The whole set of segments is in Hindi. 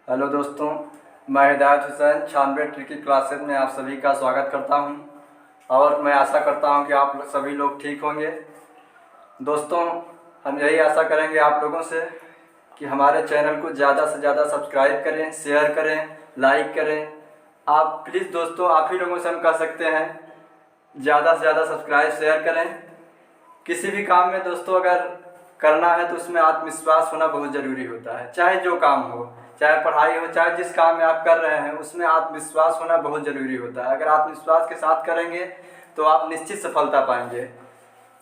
हेलो दोस्तों, मैं हिदायत हुसैन 96 ट्रिकी क्लासेज में आप सभी का स्वागत करता हूं और मैं आशा करता हूं कि आप सभी लोग ठीक होंगे। दोस्तों, हम यही आशा करेंगे आप लोगों से कि हमारे चैनल को ज़्यादा से ज़्यादा सब्सक्राइब करें, शेयर करें, लाइक करें। आप प्लीज़ दोस्तों, आप ही लोगों से हम कह सकते हैं, ज़्यादा से ज़्यादा सब्सक्राइब शेयर करें। किसी भी काम में दोस्तों अगर करना है तो उसमें आत्मविश्वास होना बहुत ज़रूरी होता है। चाहे जो काम हो, चाहे पढ़ाई हो, चाहे जिस काम में आप कर रहे हैं, उसमें आत्मविश्वास होना बहुत ज़रूरी होता है। अगर आत्मविश्वास के साथ करेंगे तो आप निश्चित सफलता पाएंगे,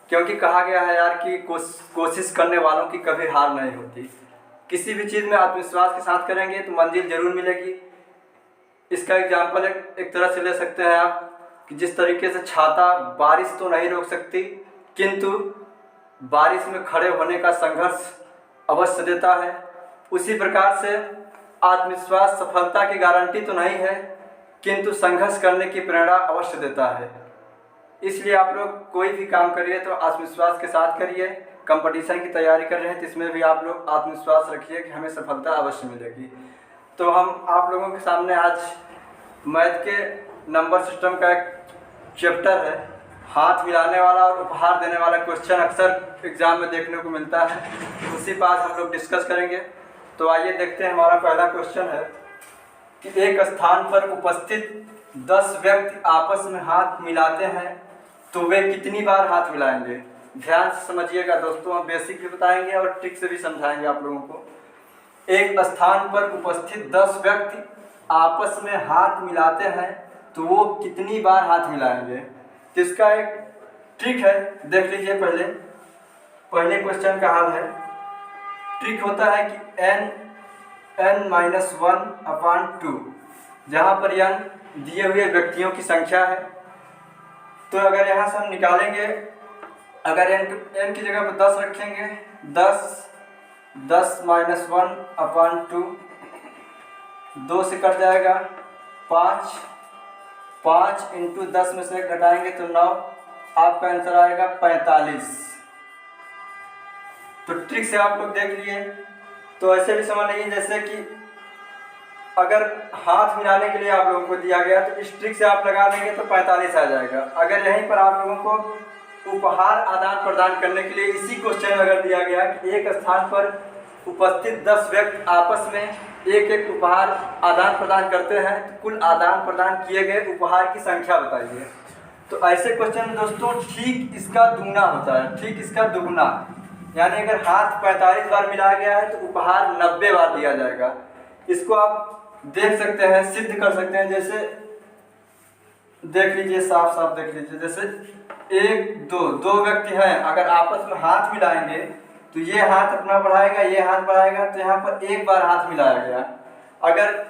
क्योंकि कहा गया है यार कि कोशिश करने वालों की कभी हार नहीं होती। किसी भी चीज़ में आत्मविश्वास के साथ करेंगे तो मंजिल ज़रूर मिलेगी। इसका एग्जाम्पल एक तरह से ले सकते हैं आप कि जिस तरीके से छाता बारिश तो नहीं रोक सकती, किंतु बारिश में खड़े होने का संघर्ष अवश्य देता है, उसी प्रकार से आत्मविश्वास सफलता की गारंटी तो नहीं है, किंतु संघर्ष करने की प्रेरणा अवश्य देता है। इसलिए आप लोग कोई भी काम करिए तो आत्मविश्वास के साथ करिए। कंपटीशन की तैयारी कर रहे हैं तो इसमें भी आप लोग आत्मविश्वास रखिए कि हमें सफलता अवश्य मिलेगी। तो हम आप लोगों के सामने आज मैथ के नंबर सिस्टम का एक चैप्टर है, हाथ मिलाने वाला और उपहार देने वाला क्वेश्चन अक्सर एग्जाम में देखने को मिलता है, उसी पर हम लोग डिस्कस करेंगे। तो आइए देखते हैं। हमारा पहला क्वेश्चन है कि एक स्थान पर उपस्थित 10 व्यक्ति आपस में हाथ मिलाते हैं तो वे कितनी बार हाथ मिलाएंगे। ध्यान से समझिएगा दोस्तों, हम बेसिक भी बताएंगे और ट्रिक से भी समझाएंगे आप लोगों को। एक स्थान पर उपस्थित 10 व्यक्ति आपस में हाथ मिलाते हैं तो वो कितनी बार हाथ मिलाएंगे। तो इसका एक ट्रिक है, देख लीजिए। पहले क्वेश्चन का हल है। ट्रिक होता है कि n-1/2, जहाँ पर n दिए हुए व्यक्तियों की संख्या है। तो अगर यहाँ से हम निकालेंगे, अगर n की जगह पर 10 रखेंगे, 10 - 1/2, 2 से कट जाएगा 5 × 10 में से घटाएंगे तो 9, आपका आंसर आएगा 45। तो ट्रिक से आप लोग देख लिए। तो ऐसे भी समझ लीजिए जैसे कि अगर हाथ मिलाने के लिए आप लोगों को दिया गया तो इस ट्रिक से आप लगा देंगे तो 45 आ जाएगा। अगर यहीं पर आप लोगों को उपहार आदान प्रदान करने के लिए इसी क्वेश्चन में अगर दिया गया कि एक स्थान पर उपस्थित 10 व्यक्ति आपस में एक एक उपहार आदान प्रदान करते हैं तो कुल आदान प्रदान किए गए उपहार की संख्या बताइए। तो ऐसे क्वेश्चन में दोस्तों ठीक इसका दुगना होता है, ठीक इसका दुगना। यानी अगर हाथ 45 बार मिलाया गया है तो उपहार 90 बार दिया जाएगा। इसको आप देख सकते हैं, सिद्ध कर सकते हैं। जैसे देख लीजिए, साफ साफ देख लीजिए। जैसे 1 2 व्यक्ति हैं, अगर आपस में हाथ मिलाएंगे तो ये हाथ अपना बढ़ाएगा, ये हाथ बढ़ाएगा, तो यहाँ पर एक बार हाथ मिलाया गया। अगर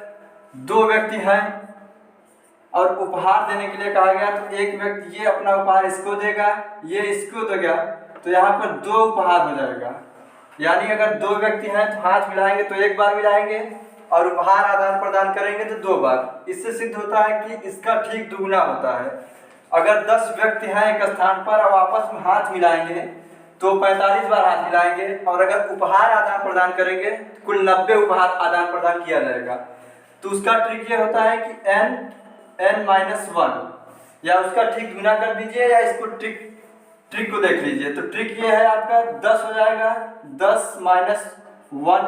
2 व्यक्ति हैं और उपहार देने के लिए कहा गया तो एक व्यक्ति ये अपना उपहार इसको देगा, ये इसको देगा, तो यहाँ पर 2 उपहार हो जाएगा। यानी अगर 2 व्यक्ति हैं तो हाथ मिलाएंगे तो एक बार मिलाएंगे और उपहार आदान प्रदान करेंगे तो 2 बार। इससे सिद्ध होता है कि इसका ठीक दुगना होता है। अगर 10 व्यक्ति हैं एक स्थान पर और आपस में हाथ मिलाएंगे तो 45 बार हाथ मिलाएंगे, और अगर उपहार आदान प्रदान करेंगे तो कुल 90 उपहार आदान प्रदान किया जाएगा। तो उसका ट्रिक ये होता है कि n-1, या उसका ठीक गुना कर दीजिए, या इसको ट्रिक को देख लीजिए। तो ट्रिक ये है, आपका 10 हो जाएगा। 10 - 1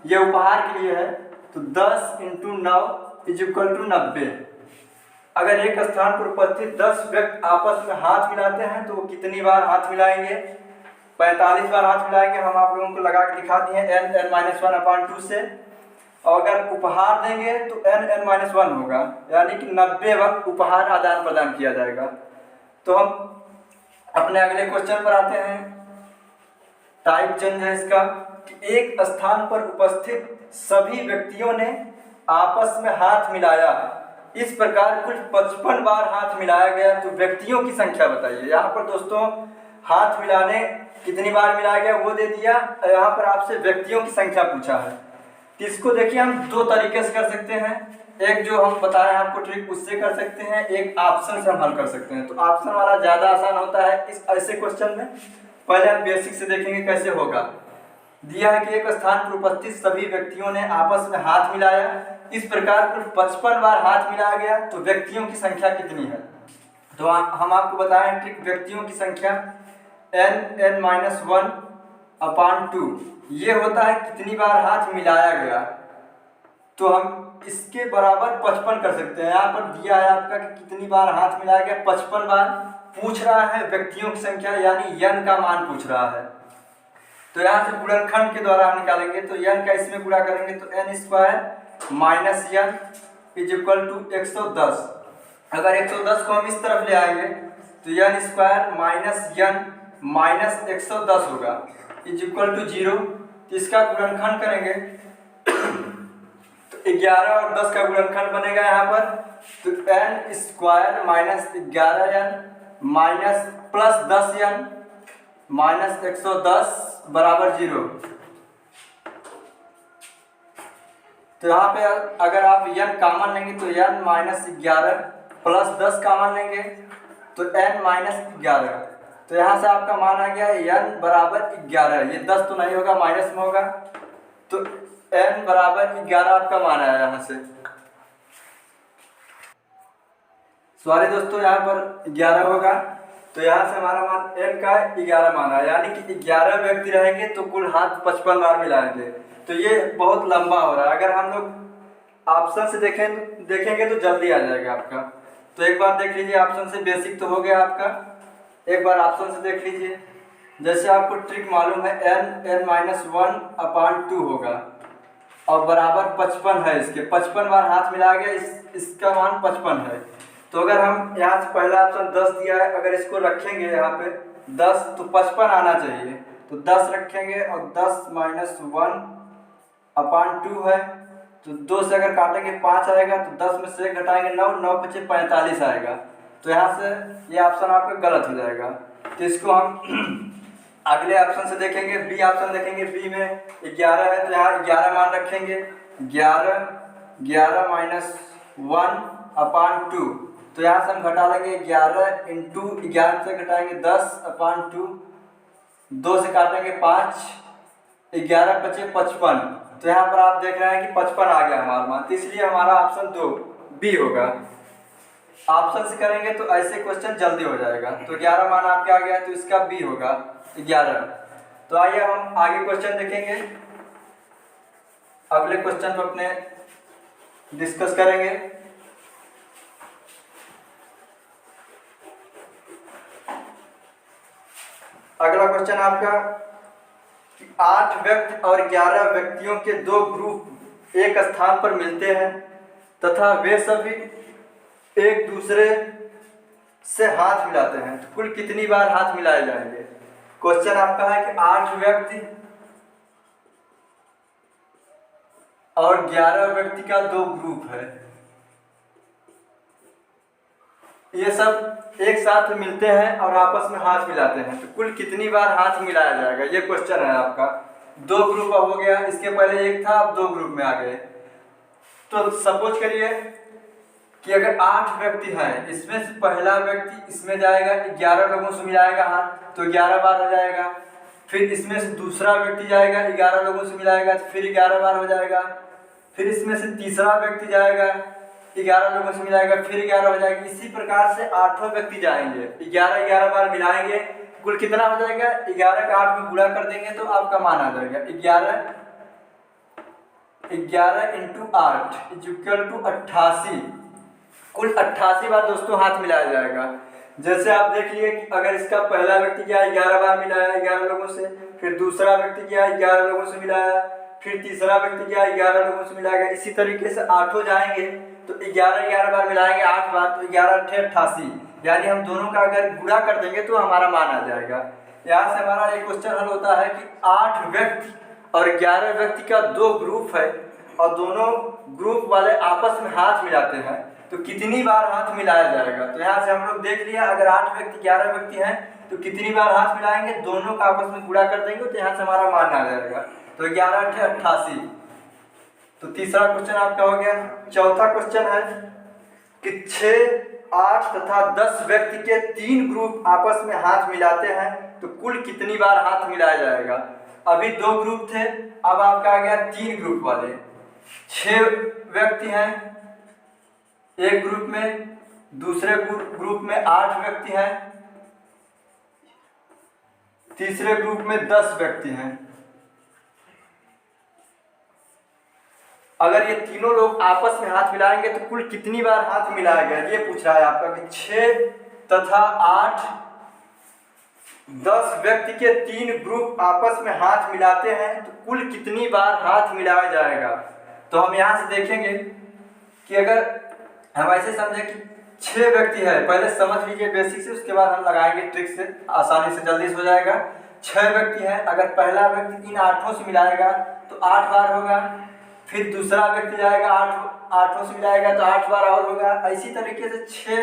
ये उपहार के लिए है, तो 10 × 9 = 90। अगर एक स्थान पर उपस्थित 10 व्यक्ति आपस में हाथ मिलाते हैं तो वो कितनी बार हाथ मिलाएंगे। 45 बार हाथ मिलाएंगे। हम आप लोगों को लगा के दिखा दिए n-1/2 से। और अगर उपहार देंगे तो n-1 होगा, यानी कि 90 वक्त उपहार आदान प्रदान किया जाएगा। तो हम अपने अगले क्वेश्चन पर आते हैं। टाइप चेंज है इसका कि एक स्थान पर उपस्थित सभी व्यक्तियों ने आपस में हाथ मिलाया, इस प्रकार कुल 55 बार हाथ मिलाया गया, तो व्यक्तियों की संख्या बताइए। यहाँ पर दोस्तों हाथ मिलाने कितनी बार मिलाया गया वो दे दिया, यहाँ पर आपसे व्यक्तियों की संख्या पूछा है। तो इसको देखिए हम 2 तरीके से कर सकते हैं। एक जो हम बताएं आपको ट्रिक, उससे कर सकते हैं, एक ऑप्शन से हम हल कर सकते हैं। तो ऑप्शन वाला ज़्यादा आसान होता है इस ऐसे क्वेश्चन में। पहले हम बेसिक से देखेंगे कैसे होगा। दिया है कि एक स्थान पर उपस्थित सभी व्यक्तियों ने आपस में हाथ मिलाया, इस प्रकार कुल 55 बार हाथ मिलाया गया, तो व्यक्तियों की संख्या कितनी है? तो हम आपको बताएं ट्रिक, व्यक्तियों की संख्या n(n-1/2) ये होता है कितनी बार हाथ मिलाया गया, तो हम इसके बराबर 55 कर सकते हैं। यहाँ पर दिया है आपका कि कितनी बार हाथ मिलाया गया, 55 बार पूछ रहा है, व्यक्तियों की संख्या यानी n का मान पूछ रहा है। तो यहाँ से गुणनखंड के द्वारा हम निकालेंगे, तो n का इसमें गुणा करेंगे तो n² minus n is equal to 110। अगर 110 को हम इस तरफ ले आएंगे तो n² माइनस n माइनस 110 होगा इज इक्वल टू 0। तो इसका गुणनखंड करेंगे तो 11 और 10 का गुणनखंड बनेगा यहाँ पर, तो n² minus 11n minus plus 10n minus 110 बराबर 0। तो यहाँ पे अगर आप n कॉमन लेंगे तो n माइनस 11 प्लस 10 कॉमन लेंगे तो n माइनस 11। तो यहाँ से आपका मान आ गया n बराबर 11, ये 10 तो नहीं होगा, माइनस में होगा, तो n बराबर 11 आपका मान आया यहाँ से। सॉरी दोस्तों, यहाँ पर 11 होगा, तो यहाँ से हमारा मान n का 11 मान आया, यानी कि 11 व्यक्ति रहेंगे तो कुल हाथ 55 बार मिलाएंगे। तो ये बहुत लंबा हो रहा है, अगर हम लोग ऑप्शन से देखेंगे तो जल्दी आ जाएगा आपका। तो एक बार देख लीजिए, ऑप्शन से बेसिक तो हो गया आपका, एक बार ऑप्शन से देख लीजिए। जैसे आपको ट्रिक मालूम है n(n-1/2) होगा और बराबर 55 है, इसके 55 बार हाथ मिलाया गया, इसका मान 55 है। तो अगर हम यहाँ से पहला ऑप्शन 10 दिया है, अगर इसको रखेंगे यहाँ पे 10 तो 55 आना चाहिए, तो 10 रखेंगे और 10 माइनस 1/2 है, तो 2 से अगर काटेंगे 5 आएगा, तो 10 में से 1 घटाएंगे 9, 9 × 5 = 45 आएगा। तो यहाँ से ये ऑप्शन आपका गलत हो जाएगा। तो इसको हम अगले ऑप्शन से देखेंगे, बी ऑप्शन देखेंगे, बी में 11 है, तो यहाँ 11 मान रखेंगे, 11 माइनस 1/2, तो यहाँ से हम घटा लेंगे 11 इंटू 11 से घटाएंगे 10/2, 2 से काटेंगे 5, 11 × 5 = 55। तो यहाँ पर आप देख रहे हैं कि 55 आ गया हमारा मान, तो इसलिए हमारा ऑप्शन 2 बी होगा। ऑप्शन से करेंगे तो ऐसे क्वेश्चन जल्दी हो जाएगा। तो 11 मान आपके आ गया, तो इसका बी होगा 11। तो आइए हम आगे क्वेश्चन देखेंगे, अगले क्वेश्चन पर अपने डिस्कस करेंगे। अगला क्वेश्चन आपका 8 व्यक्ति और 11 व्यक्तियों के 2 ग्रुप एक स्थान पर मिलते हैं तथा वे सभी एक दूसरे से हाथ मिलाते हैं, तो कुल कितनी बार हाथ मिलाए जाएंगे? क्वेश्चन आपका है कि 8 व्यक्ति और 11 व्यक्ति का 2 ग्रुप है, ये सब एक साथ मिलते हैं और आपस में हाथ मिलाते हैं, तो कुल कितनी बार हाथ मिलाया जाएगा, ये क्वेश्चन है आपका। 2 ग्रुप हो गया, इसके पहले एक था, अब 2 ग्रुप में आ गए। तो सपोज करिए कि अगर 8 व्यक्ति हैं, इसमें से पहला व्यक्ति इसमें जाएगा, 11 लोगों से मिलाएगा हाथ, तो 11 बार हो जाएगा। फिर इसमें से दूसरा व्यक्ति जाएगा, 11 लोगों से मिलाएगा, तो फिर 11 बार हो जाएगा। फिर इसमें से तीसरा व्यक्ति जाएगा, 11 लोगों से मिलाएगा, फिर 11 हो जाएगा। इसी प्रकार से 8 व्यक्ति जाएंगे, 11 बार मिलाएंगे, कुल कितना हो जाएगा? 11 का 8 में गुणा कर देंगे तो आपका मान आ जाएगा 11 इंटू 8 इज इक्वल टू 88। कुल 88 बार दोस्तों हाथ मिलाया जाएगा। जैसे आप देख लिए कि अगर इसका पहला व्यक्ति गया 11 बार मिलाया 11 लोगों से, फिर दूसरा व्यक्ति गया 11 लोगों से मिलाया, फिर तीसरा व्यक्ति गया 11 लोगों से मिलाएगा, इसी तरीके से 8 जाएंगे तो 11 बार मिलाएंगे 8 बार, तो 11 × 8 = 88, यानी हम दोनों का अगर गुणा कर देंगे तो हमारा मान आ जाएगा। यहाँ से हमारा एक क्वेश्चन हल होता है कि 8 व्यक्ति और 11 व्यक्ति का 2 ग्रुप है और दोनों ग्रुप वाले आपस में हाथ मिलाते हैं, तो कितनी बार हाथ मिलाया जाएगा? तो यहाँ से हम लोग देख लिया, अगर 8 व्यक्ति 11 व्यक्ति हैं तो कितनी बार हाथ मिलाएंगे, दोनों का आपस में गुणा कर देंगे तो यहाँ से हमारा मान आ जाएगा। तो 11 × 8 = 88। तो तीसरा क्वेश्चन आपका हो गया। चौथा क्वेश्चन है कि 6, 8 तथा 10 व्यक्ति के 3 ग्रुप आपस में हाथ मिलाते हैं, तो कुल कितनी बार हाथ मिलाया जाएगा? अभी 2 ग्रुप थे, अब आपका आ गया 3 ग्रुप वाले। 6 व्यक्ति हैं एक ग्रुप में, दूसरे ग्रुप में 8 व्यक्ति हैं, तीसरे ग्रुप में 10 व्यक्ति हैं। अगर ये तीनों लोग आपस में हाथ मिलाएंगे तो कुल कितनी बार हाथ मिलाया गया, ये पूछ रहा है आपका कि 6 तथा 8 10 व्यक्ति के 3 ग्रुप आपस में हाथ मिलाते हैं तो कुल कितनी बार हाथ मिलाया जाएगा। तो हम यहाँ से देखेंगे कि अगर हम ऐसे समझे कि 6 व्यक्ति है, पहले समझ लीजिए बेसिक से, उसके बाद हम लगाएंगे ट्रिक से, आसानी से जल्दी से हो जाएगा। 6 व्यक्ति हैं, अगर पहला व्यक्ति इन 8 से मिलाएगा तो 8 बार होगा, फिर दूसरा व्यक्ति जाएगा 8 से मिलाएगा तो 8 बार और होगा। इसी तरीके से 6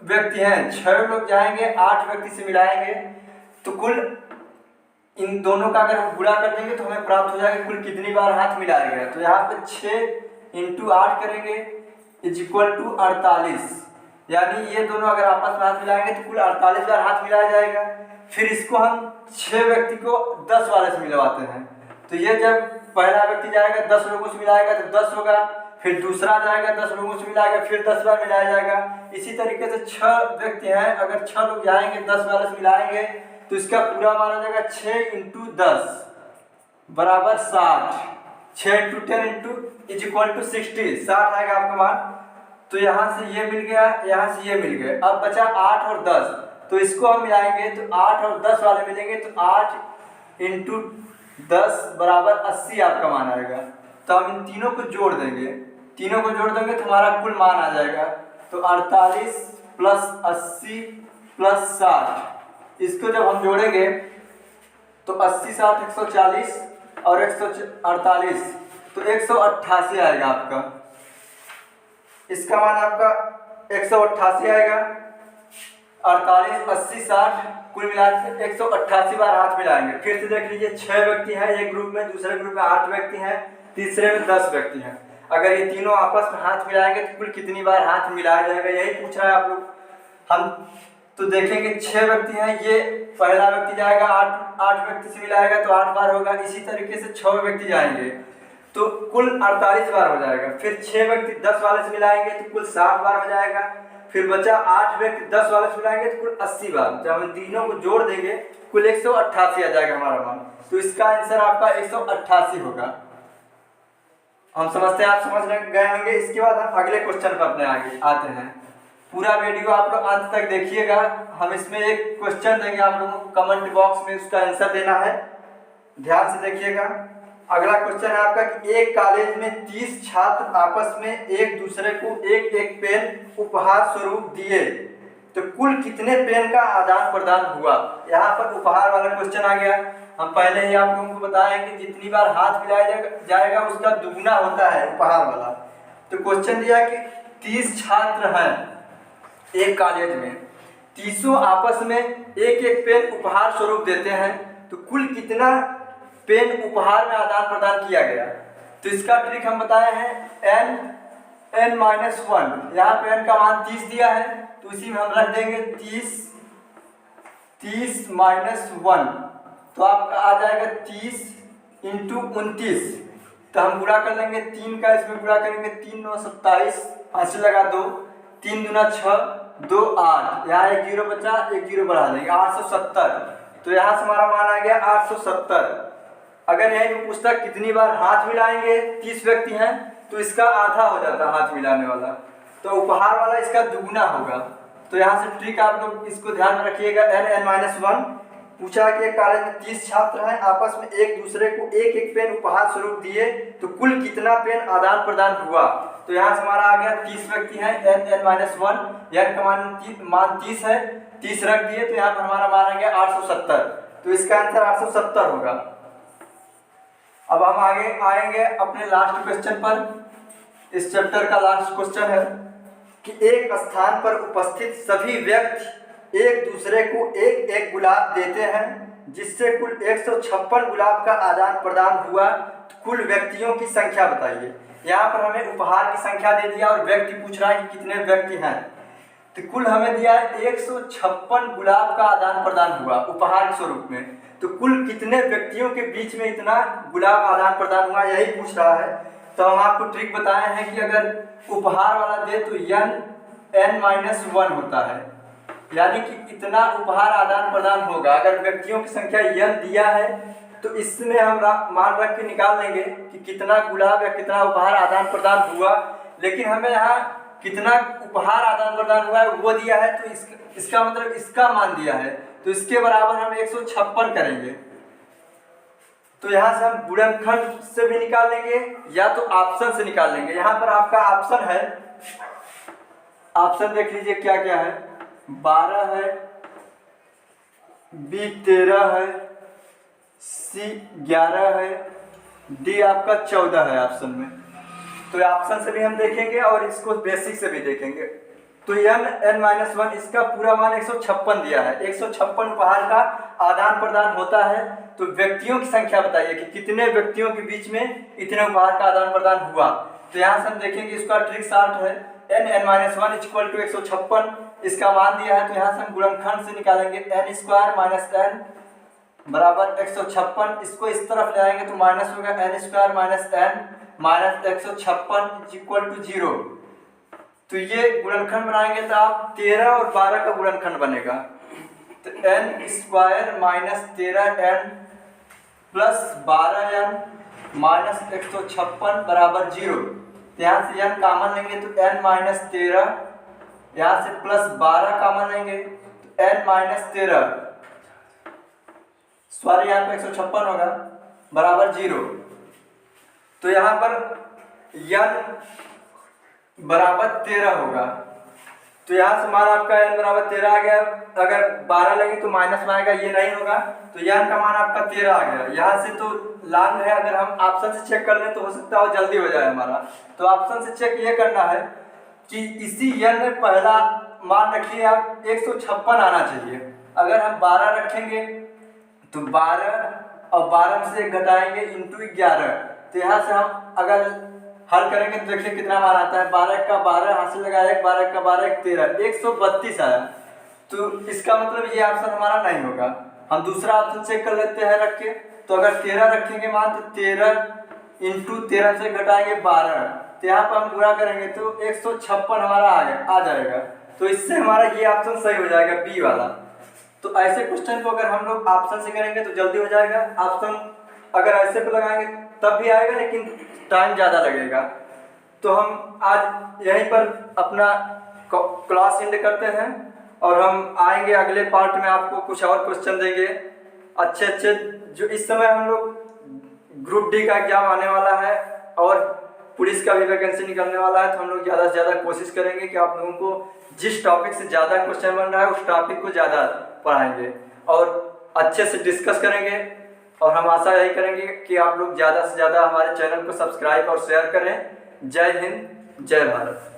व्यक्ति हैं, 6 लोग जाएंगे 8 व्यक्ति से मिलाएंगे तो कुल इन दोनों का अगर हम गुणा कर देंगे तो हमें प्राप्त हो जाएगा कुल कितनी बार हाथ मिलाया गया। तो यहाँ पे 6 × 8 करेंगे = 48, यानी ये दोनों अगर आपस में हाथ मिलाएंगे तो कुल 48 बार हाथ मिलाया जाएगा। फिर इसको हम 6 व्यक्ति को 10 वाले से मिलवाते हैं, तो ये जब पहला व्यक्ति जाएगा 10 लोगों से मिलाएगा तो 10 होगा, फिर दूसरा जाएगा 10 लोगों से मिलाएगा, फिर 10 बार मिलाया जाएगा। इसी तरीके से 6 व्यक्ति हैं, अगर 6 लोग जाएंगे 10 वाले से मिलाएंगे तो इसका पूरा मान हो जाएगा 6 × 10 बराबर 60, 6 × 10 = 60, 60 आएगा आपका मान। तो यहाँ से ये मिल गया, यहाँ से ये मिल गए, अब बचा 8 और 10, तो इसको हम मिलाएंगे तो 8 और 10 वाले मिलेंगे तो 8 × 10 बराबर 80 आपका मान आएगा। तो हम इन तीनों को जोड़ देंगे, तीनों को जोड़ देंगे तो हमारा कुल मान आ जाएगा। तो 48 + 80 + 60, इसको जब हम जोड़ेंगे तो 80 60 140 और 148 तो 188 आएगा आपका। इसका मान आपका 188 आएगा। 48 80 60 कुल मिला के 188 बार हाथ मिलाएंगे। फिर से देख लीजिए, 6 व्यक्ति हैं एक ग्रुप में, दूसरे ग्रुप में 8 व्यक्ति हैं, तीसरे में 10 व्यक्ति हैं। अगर ये तीनों आपस में हाथ मिलाएंगे तो कुल कितनी बार हाथ मिलाया जाएगा, यही पूछ रहा है आप लोग। हम तो देखेंगे 6 व्यक्ति हैं, ये पहला व्यक्ति जाएगा 8 व्यक्ति से मिलाएगा तो 8 बार होगा। इसी तरीके से 6 व्यक्ति जाएंगे तो कुल 48 बार हो जाएगा। फिर 6 व्यक्ति 10 वाले से मिलाएंगे तो कुल 60 बार हो जाएगा। फिर बचा 8 व्यक्ति 10 वाले से मिलाएंगे तो कुल 80 बार। जब हम तीनों को जोड़ देंगे कुल 188 आ जाएगा हमारा मान। तो इसका आंसर आपका 188 होगा। हम समझते हैं आप समझ गए होंगे। इसके बाद हम अगले क्वेश्चन पर अपने आगे आते हैं। पूरा वीडियो आप लोग अंत तक देखिएगा। हम इसमें एक क्वेश्चन देंगे आप लोगों को, कमेंट बॉक्स में उसका आंसर देना है, ध्यान से देखिएगा। अगला क्वेश्चन है आपका कि एक कॉलेज में 30 छात्र आपस में एक दूसरे को एक एक पेन उपहार स्वरूप दिए तो कुल कितने पेन का आदान प्रदान हुआ। यहाँ पर उपहार वाला क्वेश्चन आ गया। हम पहले ही आप लोगों को बताएं कि जितनी बार हाथ मिलाया जाएगा उसका दुगना होता है उपहार वाला। तो क्वेश्चन दिया कि 30 छात्र हैं एक कॉलेज में, 30 आपस में एक एक पेन उपहार स्वरूप देते हैं तो कुल कितना पेन उपहार में आदान प्रदान किया गया। तो इसका ट्रिक हम बताए हैं n-1। यहाँ पे n का मान 30 दिया है तो इसी में हम रख देंगे 30 - 1, तो आपका आ जाएगा 30 × 29। तो हम गुणा कर लेंगे 3 का, इसमें गुणा करेंगे 3 9 27, 5 लगा 2, 3 दूना 6, 2 8, यहाँ 1 0 बचा, 1 0 बढ़ा देंगे 870। तो यहाँ से हमारा मान आ गया 870। अगर यही में पूछता कितनी बार हाथ मिलाएंगे, 30 व्यक्ति हैं तो इसका आधा हो जाता हाथ मिलाने वाला, तो उपहार वाला इसका दुगना होगा। तो यहाँ से ट्रिक आप लोग इसको ध्यान में रखिएगा। n-1 पूछा कि कॉलेज में 30 छात्र हैं आपस में एक दूसरे को एक एक पेन उपहार स्वरूप दिए तो कुल कितना पेन आदान प्रदान हुआ। तो यहाँ से हमारा आ गया 30 व्यक्ति हैं, n-1 n का मान 30 है, 30 रख दिए तो यहाँ पर हमारा मान आ गया 870। तो इसका आंसर 870 होगा। अब हम आगे आएंगे अपने लास्ट क्वेश्चन पर। इस चैप्टर का लास्ट क्वेश्चन है कि एक स्थान पर उपस्थित सभी व्यक्ति एक दूसरे को एक एक गुलाब देते हैं जिससे कुल 156 गुलाब का आदान प्रदान हुआ। कुल व्यक्तियों की संख्या बताइए। यहाँ पर हमें उपहार की संख्या दे दिया और व्यक्ति पूछ रहा है कि कितने व्यक्ति हैं। तो कुल हमें दिया है 156 गुलाब का आदान प्रदान हुआ उपहार के स्वरूप में। तो कुल कितने व्यक्तियों के बीच में इतना गुलाब आदान प्रदान हुआ, यही पूछ रहा है। तो हम आपको ट्रिक बताए हैं कि अगर उपहार वाला दे तो n-1 होता है, यानी कि इतना उपहार आदान प्रदान होगा। अगर व्यक्तियों की संख्या n दिया है तो इसमें हम मान रख के निकाल लेंगे कि कितना गुलाब या कितना उपहार आदान प्रदान हुआ। लेकिन हमें यहाँ कितना उपहार आदान प्रदान हुआ है वो दिया है, तो इसका मतलब इसका मान दिया है, तो इसके बराबर हम 156 करेंगे। तो यहाँ से हम गुणनखंड से भी निकाल लेंगे या तो ऑप्शन से निकाल लेंगे। यहाँ पर आपका ऑप्शन है, ऑप्शन देख लीजिए क्या क्या है। 12 है, B 13 है, C 11 है, D आपका 14 है ऑप्शन में। तो ऑप्शन से भी हम देखेंगे और इसको बेसिक से भी देखेंगे। तो n-1 इसका पूरा मान 156 दिया है। 156 उपहार का आदान प्रदान होता है। तो व्यक्तियों की संख्या बताइए कि कितने व्यक्तियों के बीच में इतने उपहार का आदान प्रदान हुआ। तो यहाँ से हम देखेंगे इसका ट्रिक शार्ट है, n-1 इक्वल टू 156 इसका मान दिया है। तो यहाँ से हम गुणनखंड से निकालेंगे n² - n बराबर 156। इसको इस तरफ ले आएंगे तो माइनस होगा n² - n minus 156 equal to 0। तो ये गुणनखंड बनाएंगे तो आप 13 और 12 का गुणनखंड बनेगा। तो n² - 13n plus 12n minus 156 बराबर 0। तो यहाँ से n कॉमन लेंगे तो n - 13, यहाँ से प्लस 12 कॉमन लेंगे तो n - 13, सॉरी यहाँ पे 156 होगा बराबर 0। तो यहाँ पर n बराबर 13 होगा। तो यहाँ से मान आपका n बराबर 13 आ गया। अगर 12 लेंगे तो माइनस में आएगा, ये नहीं होगा। तो n का मान आपका 13 आ गया। यहाँ से तो लॉन्ग है, अगर हम ऑप्शन से चेक कर लें तो हो सकता है जल्दी हो जाए हमारा। तो ऑप्शन से चेक ये करना है कि इसी n में पहला मान रखिए आप 156 आना चाहिए। अगर हम 12 रखेंगे तो 12 और 12 से घटाएंगे इंटू 11। तो यहाँ से हम अगर हल करेंगे तो देखिए कितना मान आता है। 12 का 12 हासिल लगाया, 12 का 12 13, 132 आया। तो इसका मतलब ये ऑप्शन हमारा नहीं होगा। हम दूसरा ऑप्शन चेक कर लेते हैं रख के। तो अगर 13 रखेंगे मान तो 13 इंटू 13 से घटाएंगे 12, तो यहाँ पर हम गुणा करेंगे तो 156 हमारा आ जाएगा। तो इससे हमारा ये ऑप्शन सही हो जाएगा, बी वाला। तो ऐसे क्वेश्चन को अगर हम लोग ऑप्शन से करेंगे तो जल्दी हो जाएगा। ऑप्शन अगर ऐसे पे लगाएंगे तब भी आएगा, लेकिन टाइम ज़्यादा लगेगा। तो हम आज यहीं पर अपना क्लास एंड करते हैं और हम आएंगे अगले पार्ट में, आपको कुछ और क्वेश्चन देंगे अच्छे अच्छे। जो इस समय हम लोग ग्रुप डी का एग्जाम आने वाला है और पुलिस का भी वैकेंसी निकलने वाला है। तो हम लोग ज़्यादा से ज़्यादा कोशिश करेंगे कि आप लोगों को जिस टॉपिक से ज़्यादा क्वेश्चन बन रहा है उस टॉपिक को ज़्यादा पढ़ाएंगे और अच्छे से डिस्कस करेंगे। और हम आशा यही करेंगे कि आप लोग ज़्यादा से ज़्यादा हमारे चैनल को सब्सक्राइब और शेयर करें। जय हिंद, जय भारत।